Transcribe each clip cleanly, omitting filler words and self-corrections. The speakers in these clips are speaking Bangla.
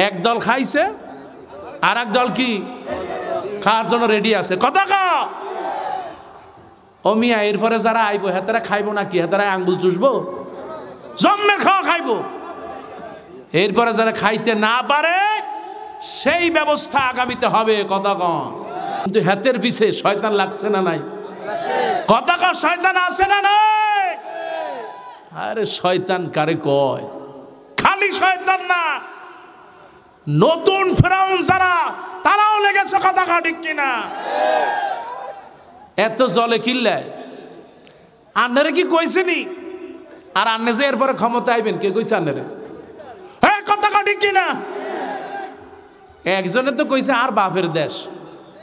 একদল খাইছে আর এক দল কি খাওয়ার জন্য রেডি আছে। কথা কা ও মিয়া, এরপরে যারা আইবো হেতারা খাইবো নাকি? হেতারা আঙ্গুল চুষবো? জম্মের খাওয়া খাইবো। এরপরে যারা খাইতে না পারে সেই ব্যবস্থা আগামীতে হবে। কথা কন। কিন্তু হাতের পিছে শয়তান লাগছে না নাই? কথা কন, শয়তান আছে না নাই? আরে শয়তান কারে কয়? খালি শয়তান না, নতুন ফেরাউন যারা তারাও লেগেছে। কথা কন ঠিক কিনা? এত জলে কিল্লায় আন্নারে কি কইছেনি? আর আন্নে যে এরপরে ক্ষমতা আইবেন কে কইছে আন্নারে? হ্যাঁ, কথা কন ঠিক কিনা? একজনে তো কইছে আর বাপের দেশ।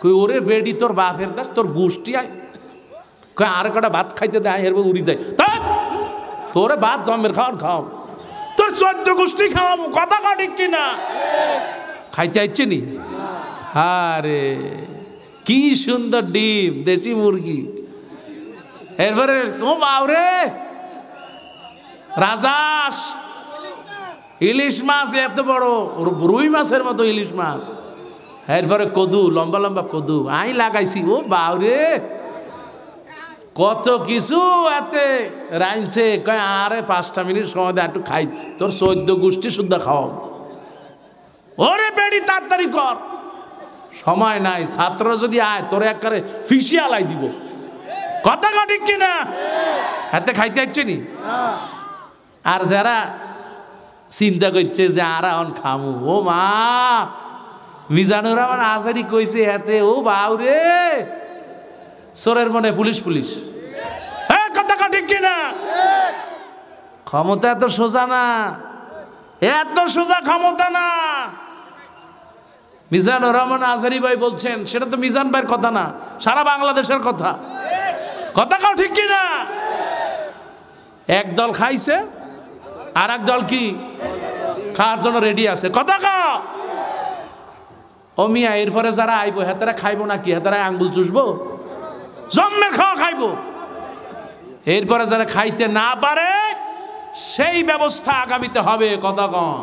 কই ওরে বেডি, তোর বাপের দেশ, তোর গোষ্ঠী আয়। কই আর কটা ভাত খাইতে দেয়, এরপর উড়ি যায়। তোরে ভাত জমের খাওয়ান খাও, তোর 14 গোষ্ঠী খাওয়াবো। কথা কন ঠিক কিনা? খাইতে আইছে নি? আরে কি সুন্দর ডিম, দেশি মুরগি। এরপরে ও বাউরে রাজাস, ইলিশ মাছ এত বড়, রুই মাছের মতো ইলিশ মাছ। এরপরে কদু, লম্বা লম্বা কদু আই লাগাইছি। ও বাউরে কত কিছু এতে রাইনছে। কয় আরে 5টা মিনিট সময় দে, একটু খাই, তোর 14 গোষ্ঠী শুদ্ধ খাওয়াও। ওরে বেড়ি তাড়াতাড়ি কর, সময় নাই। ছাত্র যদি আয় তোরে একবারে ফিসিয়া লাই দিব। কথা কন ঠিক কিনা? হাতে খাইতে আসছে নি? আর যারা চিন্তা করছে যে আর এখন খামু, ও মা, মিজানুর রহমান আজারি কইছে হাতে, ও বাউরে চোরের মনে পুলিশ পুলিশ। কথা কন ঠিক কিনা? ক্ষমতা এত সোজা না, এত সোজা ক্ষমতা না। মিজানুর রহমান আজহারী ভাই বলছেন, সেটা তো মিজান ভাইয়ের কথা না, সারা বাংলাদেশের কথা। কথা কাও ঠিক কিনা? একদল খাইছে আর এক দল কি খাওয়ার জন্য রেডি আছে। কথা কাও ও মিয়া, এরপরে যারা আইবো হেতারা খাইবো নাকি? হেতারা আঙ্গুল চুষবো? জম্মের খাওয়া খাইবো। এরপরে যারা খাইতে না পারে সেই ব্যবস্থা আগামীতে হবে। কথা কন।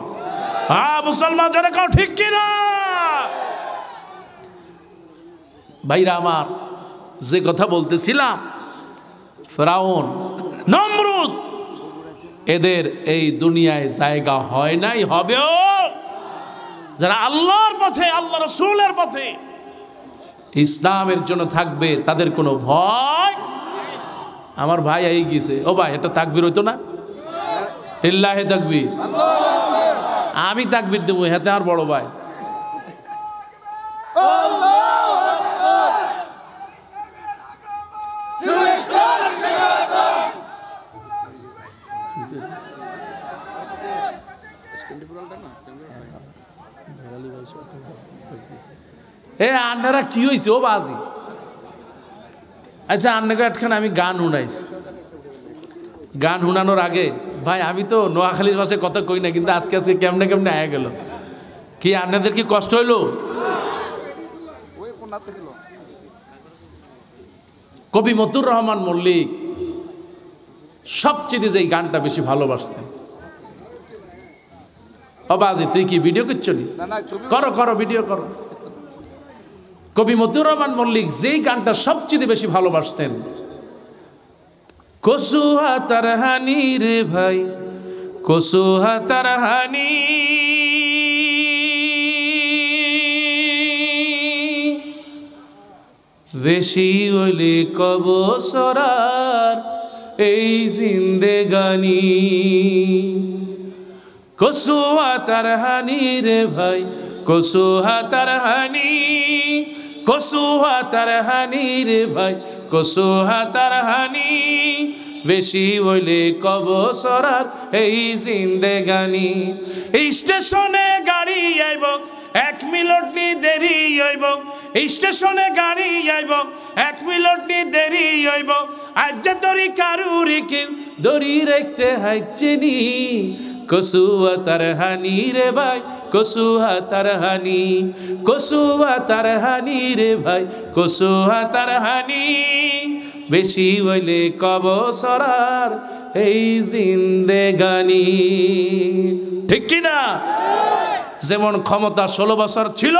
হ্যাঁ মুসলমান যারা কাও ঠিক কিনা? ভাইরা আমার, যে কথা বলতেছিলাম, ফেরাউন, নমরুদ, এদের এই দুনিয়ায় জায়গা হয় নাই, হবেও। যারা আল্লাহর পথে, আল্লাহ রাসূলের পথে, ইসলামের জন্য থাকবে, তাদের কোনো ভয়। আমার ভাই এই গেছে, ও ভাই এটা তাকবীর হইতো না? লিল্লাহি তাকবীর। আমি তাকবীর দেবো, হাতে আর বড় ভাই। এ আন্নারা কি হয়েছে ও বাজি? আচ্ছা আন্নাকে একখানে আমি গান শুনাই। গান শুনানোর আগে ভাই, আমি তো নোয়াখালীর ভাষায় কথা কই না, কিন্তু আজকে আজকে কেমনে কেমনে আয়া গেল। কি আপনাদের কি কষ্ট হইলো? কবি মতুর রহমান মল্লিক সবচেয়ে যে গানটা বেশি ভালোবাসতেন। ও বাজি, তুই কি ভিডিও করছো নি? করো করো, ভিডিও করো। কবি মতুর রহমান মল্লিক যেই গানটা সবচেয়ে বেশি ভালোবাসতেন, কসুহা তার হানি রে ভাই, কসুহা তার হানি, বেশি হইলে কব সরার এই জিন্দেগানি। কসুহা তার হানি রে ভাই, কসুহা তার হানি, কসুহা তার হানি রে ভাই, কসুহা তার হানি, বেশি হইলে কব সরার এই জিন্দেগানি। স্টেশনে গাড়ি আইব, 1 মিনিট নি দেরি হইব, স্টেশনে গাড়ি আইব, 1 মিনিট নি দেরি হইব। আজ যে দড়ি কারুরি কেউ দড়ি রাখতে হাইচেনি, কসুহা তার হানি রে ভাই, কসুহা তার হানি, কসুহা তার হানি রে ভাই, কসুহা তার হানি, বেশি হইলে কব সরার এই জিন্দেগানি। ঠিক কিনা? যেমন ক্ষমতা 16 বছর ছিল,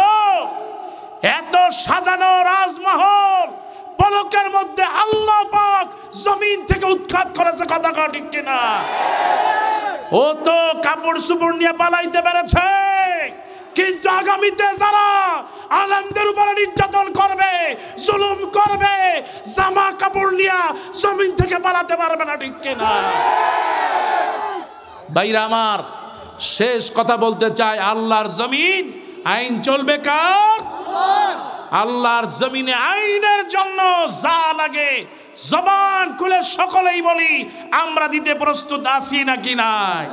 এত সাজানো রাজমহল পলকের মধ্যে আল্লাহ পাক জমিন থেকে উৎখাত করেছে। কথা কও ঠিক কিনা? ও তো কাপড় চোপড় নিয়ে পালাইতে পেরেছে, কিন্তু আগামীতে যারা আলেমদের উপরে নির্যাতন করবে, জুলুম করবে, জামা কাপড় নিয়ে জমিন থেকে পালাতে পারবে না। ঠিক কিনা? ভাইরা আমার, শেষ কথা বলতে চাই, আল্লাহর জমিন আইন চলবে কার? আল্লাহর জমিনে আইনের জন্য যা লাগে জবান খুলে সকলেই বলি আমরা দিতে প্রস্তুত আছি নাকি নাই?